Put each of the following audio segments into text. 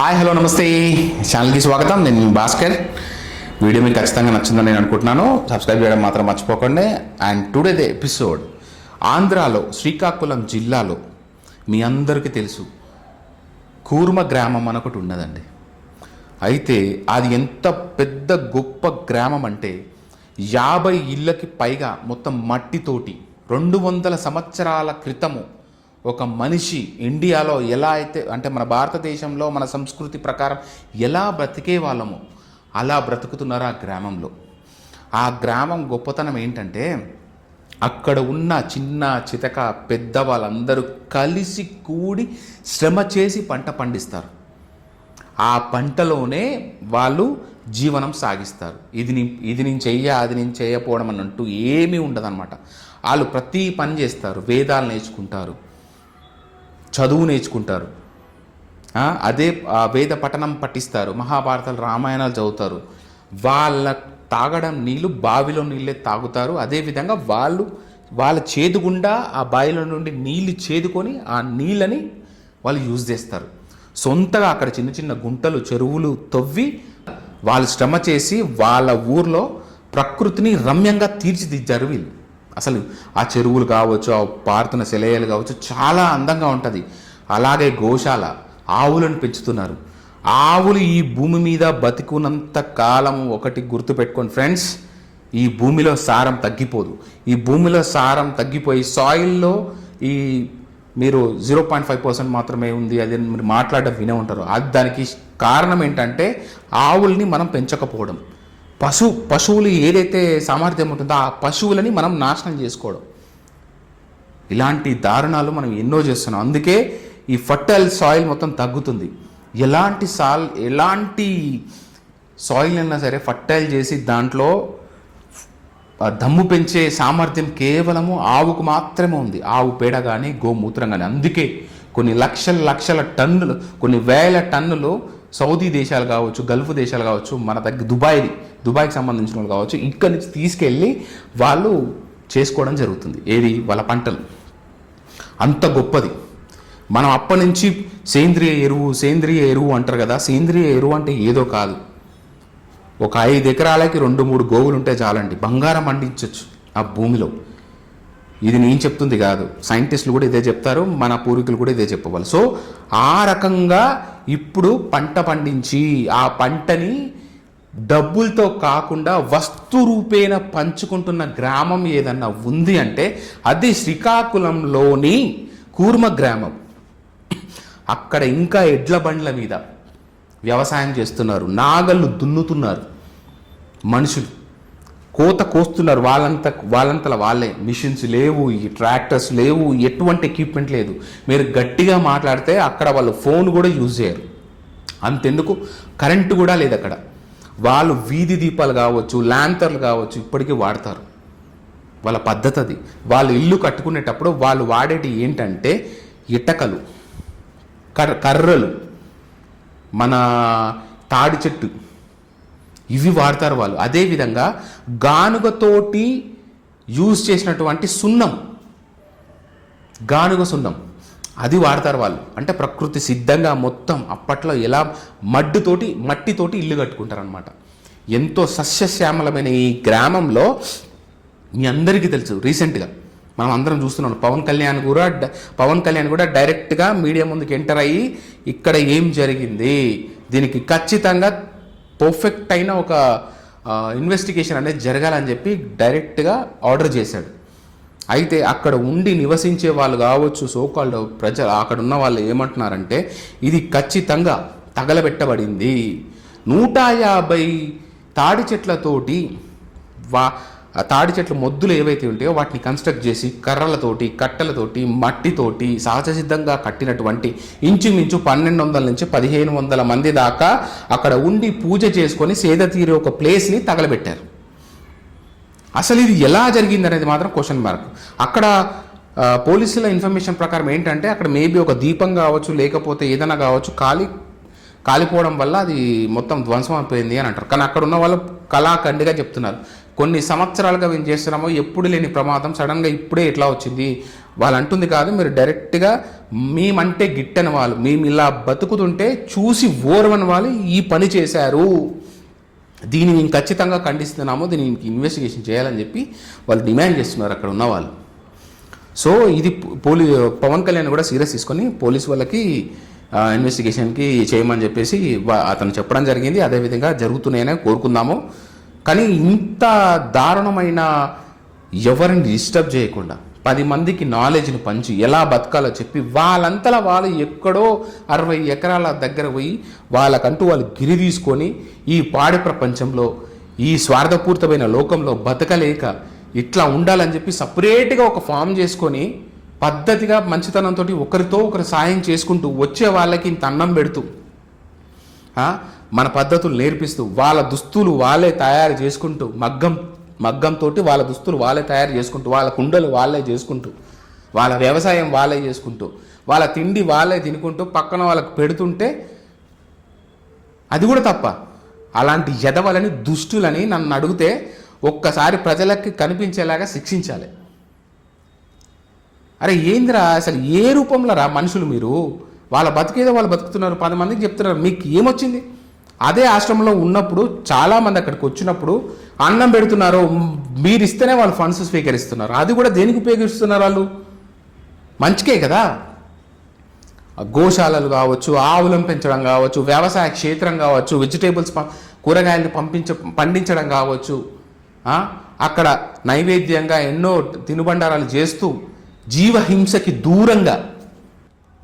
Hi hello నమస్తే, ఛానల్కి స్వాగతం. నేను మీ భాస్కర్. వీడియో మీకు ఖచ్చితంగా నచ్చిందని నేను అనుకుంటున్నాను. సబ్స్క్రైబ్ చేయడం మాత్రం మర్చిపోకండి. అండ్ టుడే ద ఎపిసోడ్ ఆంధ్రాలో శ్రీకాకుళం జిల్లాలో మీ అందరికీ తెలుసు కూర్మ గ్రామం అని ఒకటి ఉన్నదండి. అయితే అది ఎంత పెద్ద గొప్ప గ్రామం అంటే 50 ఇళ్ళకి పైగా మొత్తం మట్టితోటి 200 సంవత్సరాల క్రితము ఒక మనిషి ఇండియాలో ఎలా అయితే అంటే మన భారతదేశంలో మన సంస్కృతి ప్రకారం ఎలా బ్రతికే వాళ్ళమో అలా బ్రతుకుతున్నారు ఆ గ్రామంలో. ఆ గ్రామం గొప్పతనం ఏంటంటే అక్కడ ఉన్న చిన్న చితక పెద్ద వాళ్ళందరూ కలిసి కూడి శ్రమ చేసి పంట పండిస్తారు. ఆ పంటలోనే వాళ్ళు జీవనం సాగిస్తారు. ఇది నేను చెయ్య అది నేను చేయకపోవడం అన్నట్టు ఏమీ ఉండదన్నమాట. వాళ్ళు ప్రతి పని చేస్తారు. వేదాలు నేర్చుకుంటారు, చదువు నేర్చుకుంటారు, అదే వేద పఠనం పఠిస్తారు, మహాభారతాలు రామాయణాలు చదువుతారు. వాళ్ళ తాగడం నీళ్ళు బావిలో నీళ్ళే తాగుతారు. అదేవిధంగా వాళ్ళ చేదుగుండా ఆ బావిలో నుండి నీళ్ళు చేదుకొని ఆ నీళ్ళని వాళ్ళు యూజ్ చేస్తారు. సొంతగా అక్కడ చిన్న చిన్న గుంటలు చెరువులు తవ్వి వాళ్ళు శ్రమ చేసి వాళ్ళ ఊర్లో ప్రకృతిని రమ్యంగా తీర్చిదిద్దారు వీళ్ళు. అసలు ఆ చెరువులు కావచ్చు, ఆ పారుతున్న సెలయేలు కావచ్చు, చాలా అందంగా ఉంటుంది. అలాగే గోశాల ఆవులను పెంచుతున్నారు. ఆవులు ఈ భూమి మీద బతికున్నంత కాలం ఒకటి గుర్తుపెట్టుకోండి ఫ్రెండ్స్, ఈ భూమిలో సారం తగ్గిపోదు. ఈ భూమిలో సారం తగ్గిపోయి సాయిల్లో ఈ మీరు 0.5% మాత్రమే ఉంది అది మీరు మాట్లాడడం వినే ఉంటారు. అది దానికి కారణం ఏంటంటే ఆవుల్ని మనం పెంచకపోవడం. పశువులు ఏదైతే సామర్థ్యం ఉంటుందో ఆ పశువులని మనం నాశనం చేసుకోవడం. ఇలాంటి దారుణాలు మనం ఎన్నో చేస్తున్నాం. అందుకే ఈ ఫర్టైల్ సాయిల్ మొత్తం తగ్గుతుంది. ఎలాంటి సాయిల్ అయినా సరే ఫర్టైల్ చేసి దాంట్లో దమ్ము పెంచే సామర్థ్యం కేవలము ఆవుకు మాత్రమే ఉంది. ఆవు పేడ కానీ గోమూత్రం కానీ. అందుకే కొన్ని లక్షల టన్నులు, కొన్ని వేల టన్నులు సౌదీ దేశాలు కావచ్చు, గల్ఫ్ దేశాలు కావచ్చు, మన దగ్గర దుబాయ్కి సంబంధించిన వాళ్ళు కావచ్చు, ఇక్కడి నుంచి తీసుకెళ్ళి వాళ్ళు చేసుకోవడం జరుగుతుంది. ఏది వాళ్ళ పంటలు. అంత గొప్పది. మనం అప్పటి నుంచి సేంద్రియ ఎరువు అంటారు కదా. సేంద్రియ ఎరువు అంటే ఏదో కాదు. ఒక 5 ఎకరాలకి 2-3 గోవులు ఉంటే చాలండి, బంగారం పండించవచ్చు ఆ భూమిలో. ఇది నేను చెప్తుంది కాదు, సైంటిస్టులు కూడా ఇదే చెప్తారు, మన పూర్వీకులు కూడా ఇదే చెప్పవాలి. సో ఆ రకంగా ఇప్పుడు పంట పండించి ఆ పంటని డబ్బులతో కాకుండా వస్తు రూపేణ పంచుకుంటున్న గ్రామం ఏదన్నా ఉంది అంటే అది శ్రీకాకుళంలోని కూర్మ గ్రామం. అక్కడ ఇంకా ఎడ్ల బండ్ల మీద వ్యవసాయం చేస్తున్నారు, నాగళ్ళు దున్నుతున్నారు, మనుషులు కోత కోస్తున్నారు. వాళ్ళంతలా వాళ్ళే. మిషన్స్ లేవు, ఈ ట్రాక్టర్స్ లేవు, ఎటువంటి ఎక్విప్మెంట్ లేదు. మీరు గట్టిగా మాట్లాడితే అక్కడ వాళ్ళు ఫోన్ కూడా యూజ్ చేయరు. అంతెందుకు కరెంటు కూడా లేదు అక్కడ. వాళ్ళు వీధి దీపాలు కావచ్చు, ల్యాంతర్లు కావచ్చు ఇప్పటికీ వాడతారు. వాళ్ళ పద్ధతి అది. వాళ్ళు ఇల్లు కట్టుకునేటప్పుడు వాళ్ళు వాడేటి ఏంటంటే ఇటకలు, కర్రలు, మన తాడి చెట్టు, ఇవి వాడతారు వాళ్ళు. అదేవిధంగా గానుగతోటి యూజ్ చేసినటువంటి గానుగ సున్నం అది వాడతారు వాళ్ళు. అంటే ప్రకృతి సిద్ధంగా మొత్తం అప్పట్లో ఎలా మట్టితోటి ఇల్లు కట్టుకుంటారు అనమాట. ఎంతో సస్యశ్యామలమైన ఈ గ్రామంలో మీ అందరికీ తెలుసు, రీసెంట్గా మనం అందరం చూస్తున్నాం, పవన్ కళ్యాణ్ కూడా డైరెక్ట్గా మీడియా ముందుకు ఎంటర్ అయ్యి ఇక్కడ ఏం జరిగింది, దీనికి ఖచ్చితంగా పర్ఫెక్ట్ అయిన ఒక ఇన్వెస్టిగేషన్ అనేది జరగాలని చెప్పి డైరెక్ట్గా ఆర్డర్ చేశాడు. అయితే అక్కడ ఉండి నివసించే వాళ్ళు కావచ్చు, సోకాల్డ్ ప్రజలు అక్కడ ఉన్న వాళ్ళు ఏమంటున్నారంటే ఇది ఖచ్చితంగా తగలబెట్టబడింది. 150 తాడి చెట్లతోటి తాడి చెట్ల మొద్దులు ఏవైతే ఉంటాయో వాటిని కన్స్ట్రక్ట్ చేసి కర్రలతోటి, కట్టెలతోటి, మట్టితోటి సహజసిద్ధంగా కట్టినటువంటి ఇంచుమించు 1200 నుంచి 1500 మంది దాకా అక్కడ ఉండి పూజ చేసుకొని సేద తీరే ఒక ప్లేస్ని తగలబెట్టారు. అసలు ఇది ఎలా జరిగింది అనేది మాత్రం క్వశ్చన్ మార్క్. అక్కడ పోలీసుల ఇన్ఫర్మేషన్ ప్రకారం ఏంటంటే అక్కడ మేబీ ఒక దీపం కావచ్చు, లేకపోతే ఏదైనా కావచ్చు, కాలిపోవడం వల్ల అది మొత్తం ధ్వంసం అయిపోయింది అని అంటారు. కానీ అక్కడ ఉన్న వాళ్ళు కళాఖండిగా చెప్తున్నారు కొన్ని సంవత్సరాలుగా మేము చేస్తున్నామో ఎప్పుడు లేని ప్రమాదం సడన్గా ఇప్పుడే ఎట్లా వచ్చింది వాళ్ళు అంటుంది కాదు. మీరు డైరెక్ట్గా మేమంటే గిట్టని వాళ్ళు, మేము ఇలా బతుకుతుంటే చూసి ఓర్వని వాళ్ళు ఈ పని చేశారు, దీన్ని మేము ఖచ్చితంగా ఖండిస్తున్నాము, దీనికి ఇన్వెస్టిగేషన్ చేయాలని చెప్పి వాళ్ళు డిమాండ్ చేస్తున్నారు అక్కడ ఉన్న వాళ్ళు. సో ఇది పవన్ కళ్యాణ్ కూడా సీరియస్ తీసుకొని పోలీసు వాళ్ళకి ఇన్వెస్టిగేషన్కి చేయమని చెప్పేసి అతను చెప్పడం జరిగింది. అదేవిధంగా జరుగుతున్నాయని కోరుకుందాము. కానీ ఇంత దారుణమైన ఎవరిని డిస్టర్బ్ చేయకుండా 10 మందికి నాలెడ్జ్ని పంచి ఎలా బతకాలో చెప్పి వాళ్ళంతలా వాళ్ళు ఎక్కడో 60 ఎకరాల దగ్గర పోయి వాళ్ళకంటూ వాళ్ళు గిరి తీసుకొని ఈ పాడి ప్రపంచంలో ఈ స్వార్థపూరితమైన లోకంలో బతకలేక ఇట్లా ఉండాలని చెప్పి సపరేట్గా ఒక ఫామ్ చేసుకొని పద్ధతిగా మంచితనంతో ఒకరితో ఒకరు సాయం చేసుకుంటూ వచ్చే వాళ్ళకి ఇంత అన్నం పెడుతూ మన పద్ధతులు నేర్పిస్తూ వాళ్ళ దుస్తులు వాళ్ళే తయారు చేసుకుంటూ మగ్గంతో వాళ్ళ దుస్తులు వాళ్ళే తయారు చేసుకుంటూ వాళ్ళ కుండలు వాళ్ళే చేసుకుంటూ వాళ్ళ వ్యవసాయం వాళ్ళే చేసుకుంటూ వాళ్ళ తిండి వాళ్ళే తినుకుంటూ పక్కన వాళ్ళకు పెడుతుంటే అది కూడా తప్ప. అలాంటి ఎదవలని దుష్టులని నన్ను అడిగితే ఒక్కసారి ప్రజలకి కనిపించేలాగా శిక్షించాలి. అరే ఏందిరా అసలు ఏ రూపంలో రా మనుషులు మీరు? వాళ్ళ బతికేదో వాళ్ళు బతుకుతున్నారు, 10 మందికి చెప్తున్నారు, మీకు ఏమొచ్చింది? అదే ఆశ్రమంలో ఉన్నప్పుడు చాలామంది అక్కడికి వచ్చినప్పుడు అన్నం పెడుతున్నారు, మీరు ఇస్తేనే వాళ్ళు ఫండ్స్ స్వీకరిస్తున్నారు. అది కూడా దేనికి ఉపయోగిస్తున్నారు? వాళ్ళు మంచికే కదా. గోశాలలు కావచ్చు, ఆవులను పెంచడం కావచ్చు, వ్యవసాయ క్షేత్రం కావచ్చు, వెజిటేబుల్స్ కూరగాయలను పండించడం కావచ్చు, అక్కడ నైవేద్యంగా ఎన్నో తినుబండారాలు చేస్తూ జీవహింసకి దూరంగా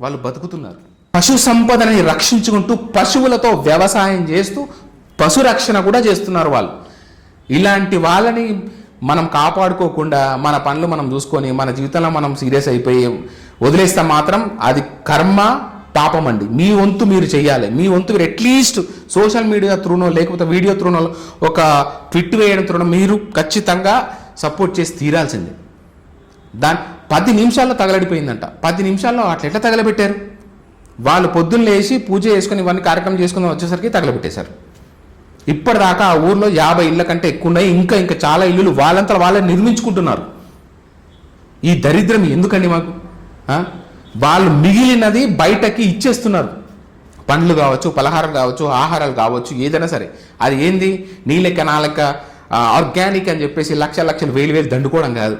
వాళ్ళు బతుకుతున్నారు. పశు సంపదని రక్షించుకుంటూ పశువులతో వ్యవసాయం చేస్తూ పశు రక్షణ కూడా చేస్తున్నారు వాళ్ళు. ఇలాంటి వాళ్ళని మనం కాపాడుకోకుండా మన పనులు మనం చూసుకొని మన జీవితంలో మనం సీరియస్ అయిపోయి వదిలేస్తే మాత్రం అది కర్మ పాపం అండి. మీ వంతు మీరు చేయాలి. మీ వంతు మీరు అట్లీస్ట్ సోషల్ మీడియా త్రూనో లేకపోతే వీడియో త్రూనో ఒక ట్విట్ వేయడం త్రూనో మీరు ఖచ్చితంగా సపోర్ట్ చేసి తీరాల్సిందే. 10 నిమిషాల్లో తగలడిపోయిందంట. 10 నిమిషాల్లో అట్లా ఎట్లా తగలబెట్టారు? వాళ్ళు పొద్దున్న లేచి పూజ చేసుకుని ఇవన్నీ కార్యక్రమం చేసుకుని వచ్చేసరికి తగలబెట్టేశారు. ఇప్పటిదాకా ఆ ఊర్లో 50 ఇళ్ళ కంటే ఎక్కువ ఉన్నాయి. ఇంకా చాలా ఇల్లులు వాళ్ళంతా వాళ్ళే నిర్మించుకుంటున్నారు. ఈ దరిద్రం ఎందుకండి మాకు? వాళ్ళు మిగిలినది బయటకి ఇచ్చేస్తున్నారు. పండ్లు కావచ్చు, పలహారం కావచ్చు, ఆహారాలు కావచ్చు, ఏదైనా సరే అది ఏంది నీ లెక్క నా లెక్క ఆర్గానిక్ అని చెప్పేసి లక్షలు వేలు దండుకోవడం కాదు.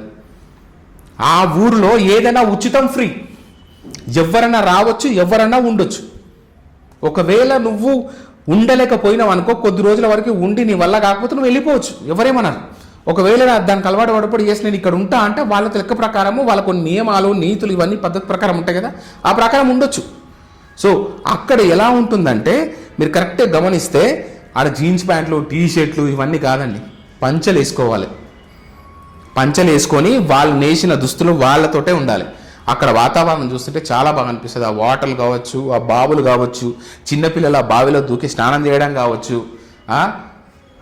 ఆ ఊరిలో ఏదైనా ఉచితం, ఫ్రీ, ఎవరన్నా రావచ్చు, ఎవరన్నా ఉండొచ్చు. ఒకవేళ నువ్వు ఉండలేకపోయినావు అనుకో, కొద్ది రోజుల వరకు ఉండి నీ వల్ల కాకపోతే నువ్వు వెళ్ళిపోవచ్చు, ఎవరేమన్నారు. ఒకవేళ దానికి అలవాటు పడపడి చేసి నేను ఇక్కడ ఉంటా అంటే వాళ్ళ లెక్క ప్రకారము వాళ్ళ కొన్ని నియమాలు నీతులు ఇవన్నీ పద్ధతి ప్రకారం ఉంటాయి కదా, ఆ ప్రకారం ఉండొచ్చు. సో అక్కడ ఎలా ఉంటుందంటే మీరు కరెక్ట్గా గమనిస్తే ఆడ జీన్స్ ప్యాంట్లు, టీ షర్ట్లు ఇవన్నీ కాదండి, పంచలు వేసుకోవాలి. పంచలు వేసుకొని వాళ్ళు నేసిన దుస్తులు వాళ్ళతోటే ఉండాలి. అక్కడ వాతావరణం చూస్తుంటే చాలా బాగా అనిపిస్తుంది. ఆ వాటర్లు కావచ్చు, ఆ బావులు కావచ్చు, చిన్నపిల్లలు ఆ బావిలో దూకి స్నానం చేయడం కావచ్చు,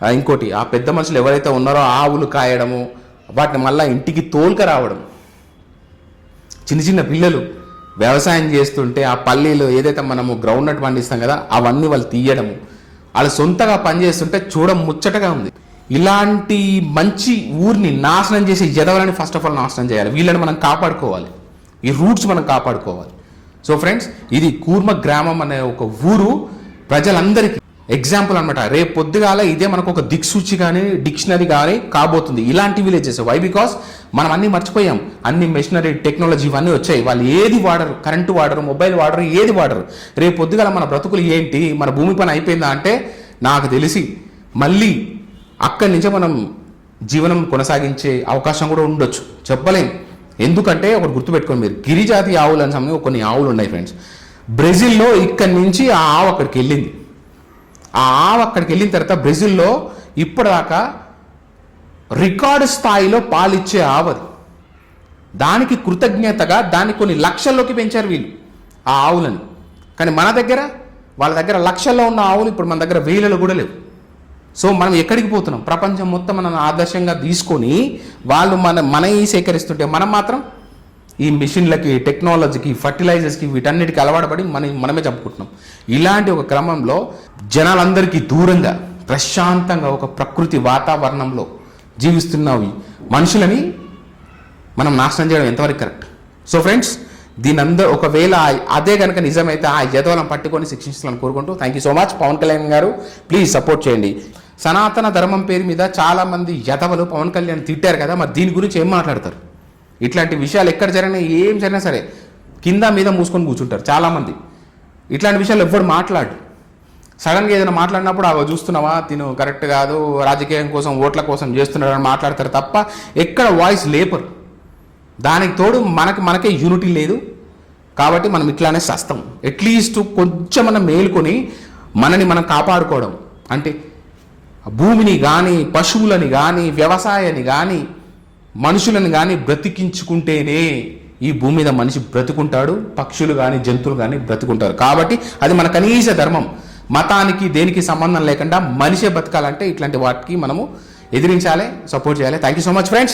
ఇంకోటి ఆ పెద్ద మనుషులు ఎవరైతే ఉన్నారో ఆవులు కాయడము, వాటిని మళ్ళీ ఇంటికి తోలుక రావడం, చిన్న పిల్లలు వ్యవసాయం చేస్తుంటే ఆ పల్లీలు ఏదైతే మనము గ్రౌండ్ నట్ పండిస్తాం కదా అవన్నీ వాళ్ళు తీయడము, వాళ్ళు సొంతగా పనిచేస్తుంటే ముచ్చటగా ఉంది. ఇలాంటి మంచి ఊరిని నాశనం చేసే ఎదవలని ఫస్ట్ ఆఫ్ ఆల్ నాశనం చేయాలి. వీళ్ళని మనం కాపాడుకోవాలి, ఈ రూట్స్ మనం కాపాడుకోవాలి. సో ఫ్రెండ్స్, ఇది కూర్మ గ్రామం అనే ఒక ఊరు ప్రజలందరికీ ఎగ్జాంపుల్ అనమాట. రేపు పొద్దుగాల ఇదే మనకు ఒక దిక్సూచి కానీ డిక్షనరీ కానీ కాబోతుంది ఇలాంటి విలేజెస్. వై? బికాస్ మనం అన్నీ మర్చిపోయాం, అన్ని మెషినరీ టెక్నాలజీ ఇవన్నీ వచ్చాయి. వాళ్ళు ఏది వాడరు, కరెంటు వాడరు, మొబైల్ వాడరు, ఏది వాడరు. రేపు పొద్దుగాల మన బ్రతుకులు ఏంటి, మన భూమి పని అయిపోయిందా అంటే నాకు తెలిసి మళ్ళీ అక్కడి నుంచే మనం జీవనం కొనసాగించే అవకాశం కూడా ఉండొచ్చు, చెప్పలేం. ఎందుకంటే ఒకటి గుర్తుపెట్టుకోండి మీరు, గిరిజాతి ఆవులు అని సమయం కొన్ని ఆవులు ఉన్నాయి ఫ్రెండ్స్. బ్రెజిల్లో ఇక్కడి నుంచి ఆ ఆవు అక్కడికి వెళ్ళింది. ఆ ఆవు అక్కడికి వెళ్ళిన తర్వాత బ్రెజిల్లో ఇప్పటిదాకా రికార్డు స్థాయిలో పాలిచ్చే ఆవది. దానికి కృతజ్ఞతగా దాన్ని కొన్ని లక్షల్లోకి పెంచారు వీళ్ళు ఆ ఆవులని. కానీ మన దగ్గర వాళ్ళ దగ్గర లక్షల్లో ఉన్న ఆవులు ఇప్పుడు మన దగ్గర వేలలో కూడా లేవు. సో మనం ఎక్కడికి పోతున్నాం? ప్రపంచం మొత్తం మనం ఆదర్శంగా తీసుకొని వాళ్ళు మన సేకరిస్తుంటే మనం మాత్రం ఈ మిషన్లకి, టెక్నాలజీకి, ఫర్టిలైజర్స్కి వీటన్నిటికీ అలవాటు పడి మనమే చంపుకుంటున్నాం. ఇలాంటి ఒక క్రమంలో జనాలందరికీ దూరంగా ప్రశాంతంగా ఒక ప్రకృతి వాతావరణంలో జీవిస్తున్న మనుషులని మనం నాశనం చేయడం ఎంతవరకు కరెక్ట్? సో ఫ్రెండ్స్, దీని అందరూ ఒకవేళ అదే కనుక నిజమైతే ఆ యదవలను పట్టుకొని శిక్షించాలని కోరుకుంటూ thank you so much. Pawan Kalyan గారు ప్లీజ్ సపోర్ట్ చేయండి. సనాతన ధర్మం పేరు మీద చాలామంది యదవలు పవన్ కళ్యాణ్ తిట్టారు కదా, మరి దీని గురించి ఏం మాట్లాడతారు? ఇట్లాంటి విషయాలు ఎక్కడ జరిగినా ఏం జరిగినా సరే కింద మీద మూసుకొని కూర్చుంటారు చాలామంది. ఇట్లాంటి విషయాలు ఎవ్వరు మాట్లాడు. సడన్గా ఏదైనా మాట్లాడినప్పుడు అవి చూస్తున్నావా, తిను కరెక్ట్ కాదు, రాజకీయం కోసం ఓట్ల కోసం చేస్తున్నాడు అని మాట్లాడతారు తప్ప ఎక్కడ వాయిస్ లేపరు. దానికి తోడు మనకే యూనిటీ లేదు. కాబట్టి మనం ఇట్లానే సస్తాం. అట్లీస్ట్ కొంచెం మనం మేలుకొని మనని మనం కాపాడుకోవడం అంటే భూమిని కానీ, పశువులని కానీ, వ్యవసాయాన్ని కానీ, మనుషులను కానీ బ్రతికించుకుంటేనే ఈ భూమి మీద మనిషి బ్రతుకుంటాడు, పక్షులు కానీ జంతువులు కానీ బ్రతుకుంటారు. కాబట్టి అది మన కనీస ధర్మం. మతానికి దేనికి సంబంధం లేకుండా మనిషే బతకాలంటే ఇట్లాంటి వాటికి మనము ఎదిరించాలి, సపోర్ట్ చేయాలి. Thank you so much friends.